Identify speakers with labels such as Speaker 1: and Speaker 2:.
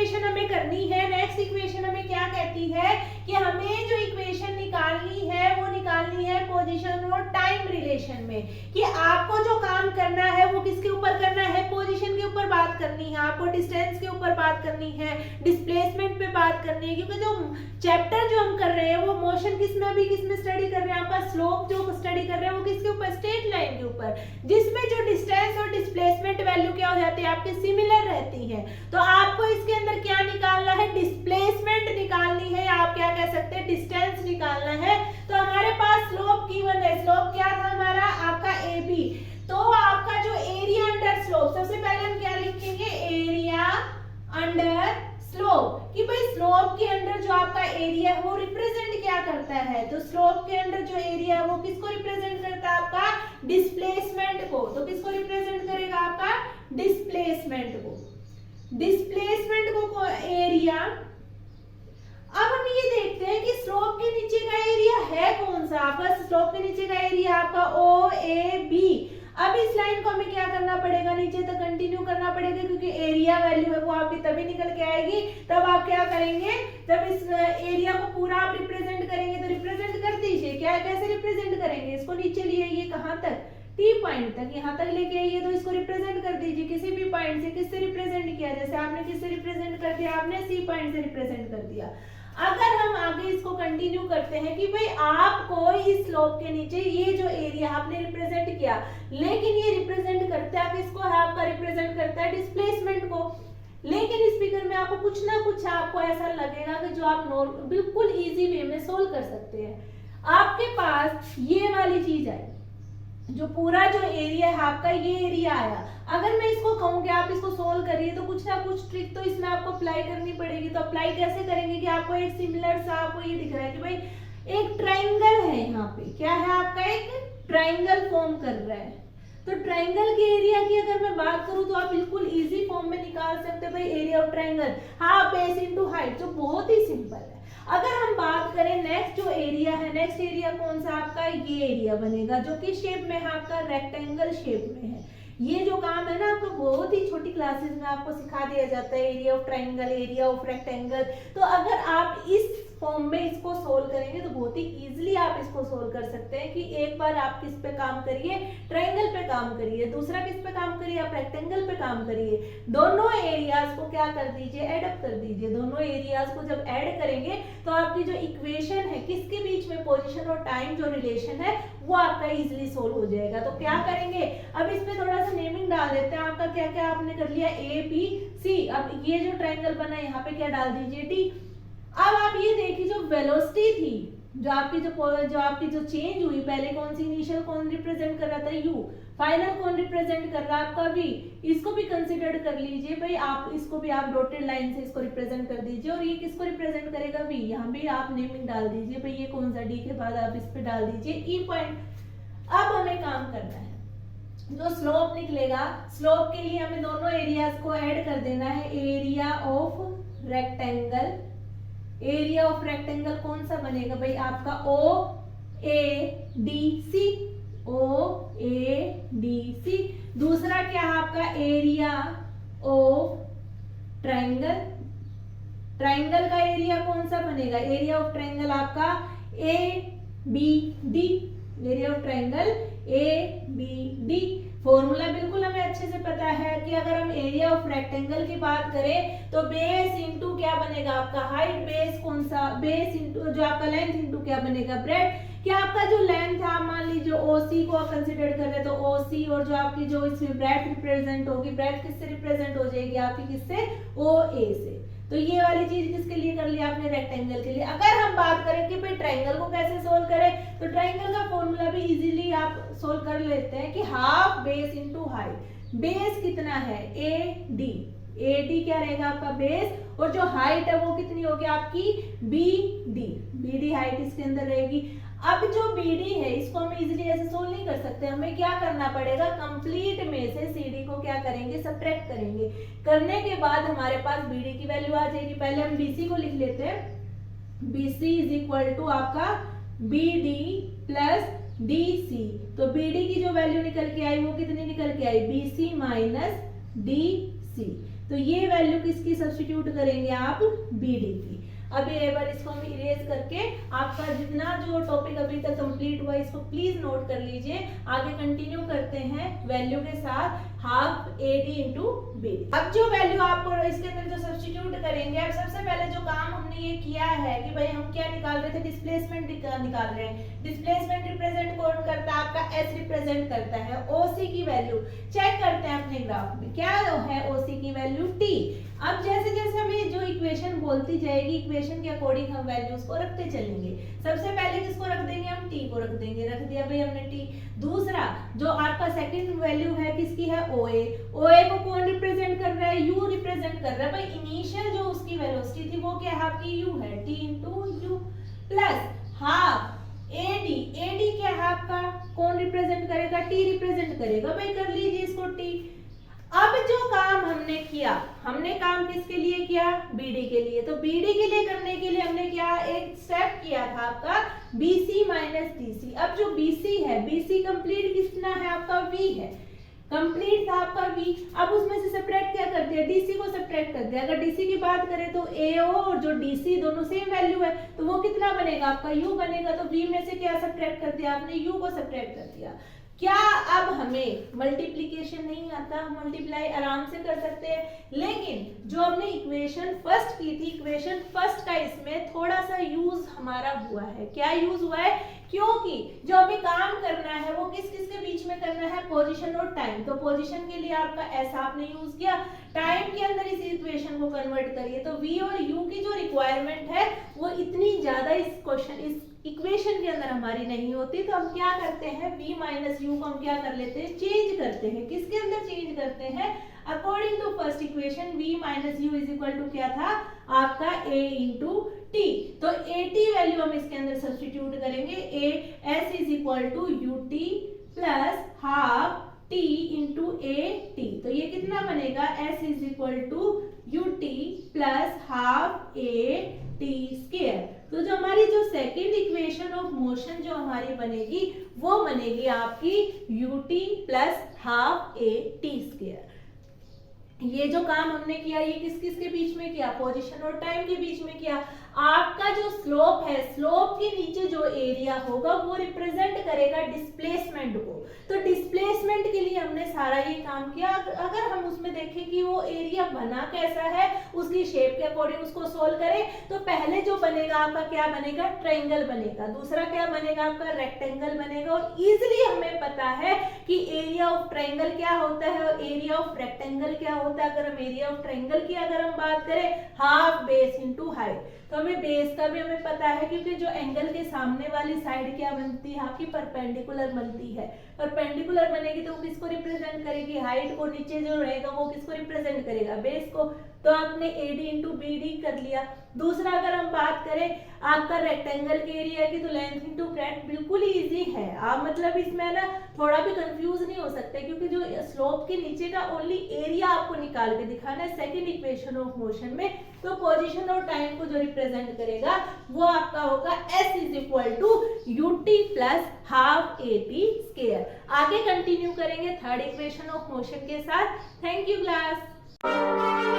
Speaker 1: Equation हमें करनी है। नेक्स्ट इक्वेशन हमें क्या कहती है कि हमें जो इक्वेशन निकालनी है वो निकालनी है पोजीशन और टाइम रिलेशन में, कि आपको जो काम करना है वो किसके ऊपर करना है, पोजीशन के ऊपर बात करनी है, आपको डिस्टेंस के ऊपर बात करनी है, डिस्प्लेसमेंट पे बात करनी है। क्योंकि जो चैप्टर जो हम कर रहे हैं वो मोशन किसमें अभी किसमें स्टडी कर रहे हैं, आपका स्लोप जो स्टडी कर रहे हैं वो किसके ऊपर, स्ट्रेट लाइन के ऊपर, जिसमें जो डिस्टेंस और डिस्प्लेसमेंट वैल्यू क्या हो जाती है आपके सिमिलर रहती है। तो आपको इसके अंदर क्या निकालना है, डिस्प्लेसमेंट निकालनी है, आप क्या कह सकते हैं डिस्टेंस निकालना है। तो हमारे पास स्लोप गिवन है, स्लोप क्या था हमारा आपका AB, तो आपका जो एरिया अंडर स्लोप, सबसे पहले हम क्या लिखेंगे, एरिया अंडर स्लोप, कि भाई स्लोप के अंदर जो आपका एरिया है वो रिप्रेजेंट क्या करता है, तो स्लोप के अंदर जो एरिया है वो किसको रिप्रेजेंट करता है, आपका डिस्प्लेसमेंट को। तो किसको रिप्रेजेंट करेगा, आपका डिस्प्लेसमेंट को, डिस्प्लेसमेंट को एरिया। अब हम ये देखते हैं कि स्लोप के नीचे का एरिया है कौन सा, आपका स्लोप के नीचे का एरिया आपका OAB। अब इस लाइन को हमें क्या करना पड़ेगा, नीचे तक कंटिन्यू करना पड़ेगा, क्योंकि एरिया वैल्यू है वो आपकी तभी निकल के आएगी, तब आप क्या करेंगे, जब इस एरिया को पूरा आप रिप्रेजेंट करेंगे। तो रिप्रेजेंट कर दीजिए, क्या कैसे रिप्रेजेंट करेंगे, इसको नीचे लिए आइए कहां तक, T पॉइंट तक, यहाँ तक लेके आइए। तो इसको रिप्रेजेंट कर दीजिए किसी भी पॉइंट से, किससे रिप्रेजेंट किया, जैसे आपने किससे रिप्रेजेंट कर दिया, आपने C पॉइंट से रिप्रेजेंट कर दिया। अगर हम आगे इसको कंटिन्यू करते हैं कि भाई आपको इस स्लोप के नीचे ये जो एरिया आपने रिप्रेजेंट किया, लेकिन ये रिप्रेजेंट करता है किसको, है आपका रिप्रेजेंट करता है डिस्प्लेसमेंट को। लेकिन इस फिगर में आपको कुछ ना कुछ आपको ऐसा लगेगा कि जो आप बिल्कुल इजी वे में सोल्व कर सकते हैं। आपके पास ये वाली चीज आई, जो पूरा जो एरिया है आपका ये एरिया आया, अगर मैं इसको कहूँ कि आप इसको सोल्व करिए तो कुछ ना कुछ ट्रिक तो इसमें आपको अप्लाई करनी पड़ेगी। तो अप्लाई कैसे करेंगे कि आपको एक सिमिलर सा आपको ये दिख रहा है कि भाई एक ट्राइंगल है, यहाँ पे क्या है आपका एक ट्राइंगल फॉर्म कर रहा है। तो ट्राइंगल के एरिया की अगर मैं बात करूं तो आप बिल्कुल इजी फॉर्म में निकाल सकते हैं भाई area of triangle, half base into height, जो बहुत ही सिंपल है। अगर हम बात करें नेक्स्ट जो एरिया है, नेक्स्ट एरिया कौन सा आपका, ये एरिया बनेगा जो कि शेप में है आपका रेक्टेंगल शेप में है। ये जो काम है ना आपको बहुत ही छोटी क्लासेस में आपको सिखा दिया जाता है, area of triangle, area of rectangle. तो अगर आप इस फॉर्म में इसको सोल्व करेंगे तो बहुत ही इजीली आप इसको सोल्व कर सकते हैं कि एक बार आप किस पे काम करिए, ट्राइंगल पे काम करिए, दूसरा किस पे काम करिए, आप रेक्टेंगल पे काम करिए। दोनों एरियाज को क्या कर दीजिए, ऐड अप कर दीजिए। दोनों एरियाज को जब ऐड करेंगे तो आपकी जो इक्वेशन है किसके बीच में, पोजीशन और टाइम जो रिलेशन है वो आपका इजीली सोल्व हो जाएगा। तो क्या करेंगे, अब इसमें थोड़ा सा नेमिंग डाल देते हैं। आपका क्या क्या आपने कर लिया, ABC। अब ये जो ट्राइंगल बना यहाँ पे क्या डाल दीजिए, D। अब आप ये देखिए जो वेलोसिटी थी, जो आपकी जो चेंज हुई, पहले कौन सी इनिशियल कौन रिप्रेजेंट कर रहा था, U, फाइनल कौन रिप्रेजेंट कर रहा है आपका V। इसको भी कंसीडर कर लीजिए भाई, आप इसको भी आप डॉटेड लाइन से इसको रिप्रेजेंट कर दीजिए। और ये किसको रिप्रेजेंट करेगा, V। यहाँ भी आप नेमिंग डाल दीजिए भाई, ये कौन सा, D के बाद आप इस पे डाल दीजिए E पॉइंट। अब हमें काम करना है, जो स्लोप निकलेगा, स्लोप के लिए हमें दोनों एरियाज को ऐड कर देना है। Area of rectangle, area of rectangle कौन सा बनेगा भाई आपका OADC, OADC। दूसरा क्या है आपका एरिया ऑफ ट्राइंगल, ट्राइंगल का एरिया कौन सा बनेगा, एरिया ऑफ ट्राइंगल आपका ABD, area of triangle ABD। Formula बिल्कुल हमें अच्छे से पता है कि अगर हम एरिया ऑफ रेक्टेंगल की बात करें तो बेस इंटू क्या बनेगा आपका हाइट, बेस कौन सा, बेस इंटू जो आपका लेंथ इंटू क्या बनेगा ब्रेड्थ। क्या आपका जो लेंथ है, आप मान लीजिए OC को कंसीडर कर रहे हैं तो OC, और जो आपकी जो इसमें ब्रेड्थ रिप्रेजेंट होगी, ब्रेड्थ किससे रिप्रेजेंट हो जाएगी आपकी, किससे, OA से। तो ये वाली चीज किसके लिए कर लिया आपने, रेक्टेंगल के लिए। अगर हम बात करें कि भाई ट्राइंगल को कैसे सोल्व करें, तो ट्राइंगल का फॉर्मूला भी इजीली आप सोल्व कर लेते हैं कि half base into height. Base कितना है, AD क्या रहेगा आपका बेस, और जो हाइट है वो कितनी होगी आपकी, BD हाइट इसके अंदर रहेगी। अब जो BD है इसको हम इजीली ऐसे सोल्व नहीं कर सकते, हमें क्या करना पड़ेगा, कंप्लीट में से CD को क्या करेंगे, सब्ट्रैक्ट करेंगे। करने के बाद हमारे पास BD की वैल्यू आ जाएगी। पहले हम BC को लिख लेते हैं, BC इज इक्वल टू आपका BD प्लस DC। तो BD की जो वैल्यू निकल के आई वो कितनी निकल के आई, BC माइनस DC। सी। तो ये वैल्यू किसकी सब्स्टिट्यूट करेंगे आप, बी डी की। अब एक बार इसको हम इरेज करके आपका जितना जो टॉपिक अभी तक कंप्लीट हुआ इसको प्लीज नोट कर लीजिए। आगे कंटिन्यू करते हैं वैल्यू के साथ, half A D into B. अब जो वैल्यू आपको इसके अंदर जो सब्स्टिट्यूट करेंगे, अब सबसे पहले जो काम हमने ये किया है कि भाई हम क्या निकाल रहे थे, डिस्प्लेसमेंट निकाल रहे हैं। डिस्प्लेसमेंट रिप्रेजेंट कौन करता है, आपका एस रिप्रेजेंट करता है। ओसी की वैल्यू चेक करते हैं अपने ग्राफ में, क्या है ओसी की वैल्यू, टी। अब जैसे जैसे हमें जो इक्वेशन बोलती जाएगी, इक्वेशन के अकॉर्डिंग हम वैल्यूज को रखते चलेंगे। सबसे पहले किसको रख देंगे, हम टी को रख देंगे। रख दिया भाई हमने टी। दूसरा जो आपका सेकंड वैल्यू है किसकी है, ओए। ओए को कौन रिप्रेजेंट कर रहा है, यू रिप्रेजेंट कर रहा है। भाई इनिशियल जो उसकी वेलोसिटी थी वो क्या है आपकी, यू है, T into U plus half AD. AD क्या है आपका, कौन रिप्रेजेंट करेगा, टी रिप्रेजेंट करेगा। भाई कर लीजिए इसको टी। अब जो काम हमने किया, हमने काम किसके लिए किया, बीडी के लिए। तो बीडी के लिए करने के लिए हमने क्या एक स्टेप किया था आपका बीसी माइनस डीसी। अब जो बीसी है, बीसी कंप्लीट कितना है आपका, वी है, कंप्लीट था आपका वी। अब उसमें से सब्ट्रैक्ट क्या कर दिया, डीसी को सब्ट्रैक्ट कर दिया। अगर डीसी की बात करें तो एओ और जो डीसी दोनों सेम वैल्यू है, तो वो कितना बनेगा आपका, यू बनेगा। तो वी में से क्या सब्ट्रैक्ट कर दिया आपने, यू को सब्ट्रैक्ट कर दिया। क्या अब हमें मल्टीप्लिकेशन नहीं आता, मल्टीप्लाई आराम से कर सकते हैं। लेकिन जो हमने इक्वेशन फर्स्ट की थी, इक्वेशन फर्स्ट का इसमें थोड़ा सा यूज हमारा हुआ है। क्या यूज हुआ है, क्योंकि जो हमें काम करना है वो किस किस के बीच में करना है, पोजीशन और टाइम। तो पोजीशन के लिए आपका ऐसा आपने यूज किया, टाइम के अंदर इस इक्वेशन को कन्वर्ट करिए। तो v और u की जो रिक्वायरमेंट है वो इतनी ज्यादा इस क्वेश्चन, इस इक्वेशन के अंदर हमारी नहीं होती। तो हम क्या करते हैं, v माइनस यू को हम क्या कर लेते हैं, चेंज करते हैं। किसके अंदर चेंज करते हैं, according to first equation v minus U is equal to क्या था आपका a इंटू टी। तो ए टी वैल्यू हम इसके अंदर सब्स्टिट्यूट करेंगे, A S is equal to U T plus half T into A T. तो ये कितना बनेगा, S is equal to U T plus half A T square. तो जो हमारी जो सेकेंड इक्वेशन ऑफ मोशन जो हमारी बनेगी वो बनेगी आपकी you T plus half A T square. ये जो काम हमने किया ये किस किस के बीच में किया, पोजीशन और टाइम के बीच में किया। आपका जो स्लोप है, स्लोप के नीचे जो एरिया होगा वो रिप्रेजेंट करेगा डिस्प्लेसमेंट को। तो डिस्प्लेसमेंट के लिए हमने सारा ये काम किया। अगर हम उसमें देखें कि वो एरिया बना कैसा है, उसकी शेप के अकॉर्डिंग उसको सोल्व करें, तो पहले जो बनेगा आपका क्या बनेगा, ट्रायंगल बनेगा। दूसरा क्या बनेगा आपका, रेक्टेंगल बनेगा। और इजिली हमें पता है कि एरिया ऑफ ट्रायंगल क्या होता है और एरिया ऑफ रेक्टेंगल क्या होता है। अगर हम एरिया ऑफ ट्रायंगल की अगर हम बात करें, हाफ बेस इंटू हाइट। तो हमें बेस का भी हमें पता है, क्योंकि जो एंगल के सामने वाली साइड क्या बनती है आपकी, परपेंडिकुलर बनती है। परपेंडिकुलर बनेगी तो वो किसको रिप्रेजेंट करेगी, हाइट को। नीचे जो रहेगा वो किसको रिप्रेजेंट करेगा, बेस को। तो आपने AD इंटू BD कर लिया। दूसरा अगर हम बात करें आपका रेक्टेंगल के एरिया की, तो लेंथ इंटू ब्रेड्थ बिल्कुल ही इजी है। आप मतलब इसमें ना थोड़ा भी कंफ्यूज नहीं हो सकते, क्योंकि जो स्लोप के नीचे का ओनली एरिया आपको निकाल के दिखाना है सेकेंड इक्वेशन ऑफ मोशन में। तो पोजीशन और टाइम को जो रिप्रेजेंट करेगा वो आपका होगा S is equal to U T plus half A T square. आगे कंटिन्यू करेंगे थर्ड इक्वेशन ऑफ मोशन के साथ। Thank you class.